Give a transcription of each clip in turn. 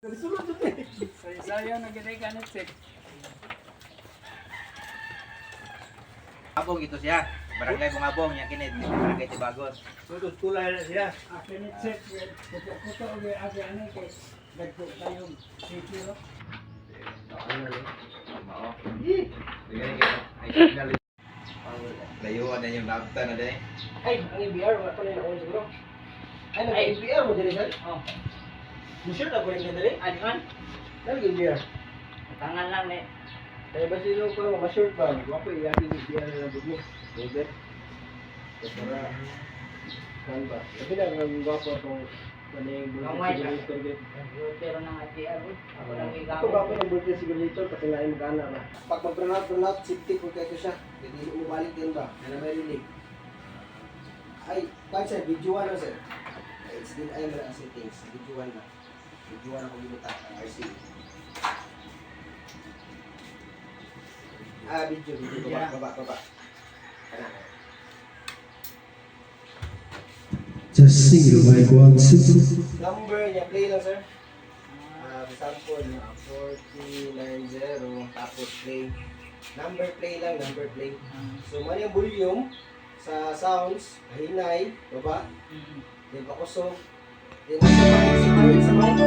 Sayo na gid ka na check. Abong ito siya. Barangay Bungabong, yung kinid. Barangay Tibagos. Tutos kulay na siya. Akin ni check. Puto ug agi ano kay dagko kayo sitio. Layuan na yung lapta na din. Ay, ang IBR, wala pa rin ako siguro. Ay, nag-IBR mo din, sir? Oh, Musyon na po rin ka dali? ano man? Nag-IBR. Tangan lang ni. Kaya ba sino ko ma-short ba? Wapo iyakin yung IBR na bugmo. Pwede. Para, saan ba? Sabi na, ang gwapo itong kaning Ang white, simulator gate. pero nang IPR ako lang Ito igaw. gwapo ng voltage simulator kasi na yung gana na. Pag mag-burnout, safety po kayo siya. Hindi mo balik din ba? Na may relief. Ay, kaya sir, video 1 na sir. It's din ay mga settings. Video 1 na. Video 1 ako limutan. RC. Video. Baba. Kana. Testing your mic 1, 2. Number niya, play lang sir. Example, 4090, tapos play. Number play. So, mali ang volume sa sounds, hinay, baba, then pakusog, then sa mic,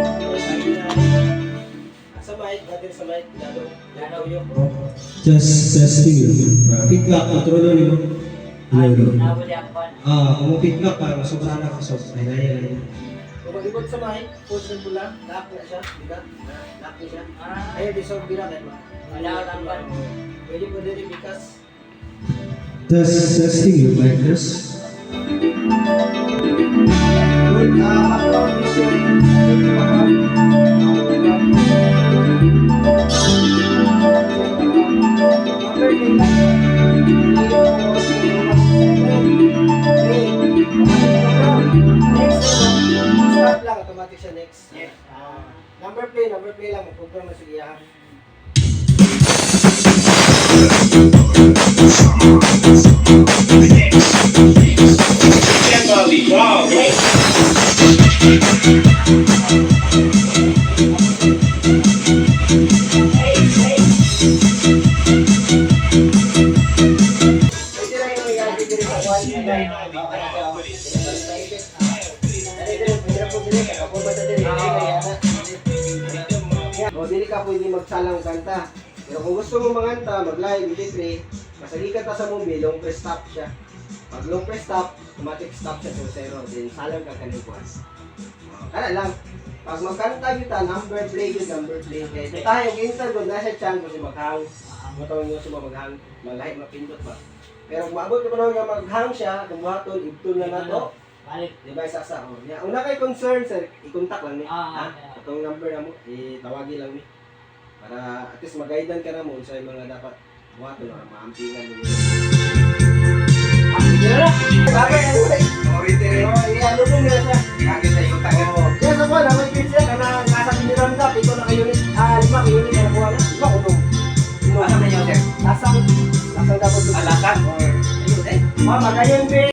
sa mic, natin sa mic, lalo yung Just testing your feedback, control yun. Nabo di ako. Kung feedback para masok sana ka sa hinaya. kung mag-ibot sa mic, push mo lang, lock na siya, bigat, lock na siya. Ayaw, dissolve bilang, Wala lang ba? pwede po din because Testing your mic, yes. good, background vision, start lang, automatic siya next. Yes. Number play lang, mag-program na siya. Pwede lang yung i-add dito sa one. O, dili ka pwede magsalang kanta. Pero kung gusto mo manganta, mag-live, mag-play, masalikat ka sa movie, long press stop siya. Pag long press stop, automatic stop siya sa zero. Then salang ka kanil kuhan. Kaya lang, pag magkanta kita, number play. Kaya ito tayo, yung interval, nasa chan kasi maghang. Matawag nyo siya maghang, malahit mapindot ba. Pero kung maabot ko na nga maghang siya, kumuhatol, ibtol na na to. Balik. Diba isa-sa? Oh. Yeah. Una kay concern, sir, i-contact lang ni. Ah, Ha? Itong number na mo, itawagin lang ni. Para at least mag-guidean ka na mo sa mga dapat buhaton na maampingan mo. Bagay, ano ba? Ano po nila siya? Kaya sa buwan, may kids siya, kana nasa piniranda, ito na kayo ni, 5 kayo ni, kaya buwan na, 5 unong. Lasang dapat. Alasan? Mama, ganyan, be.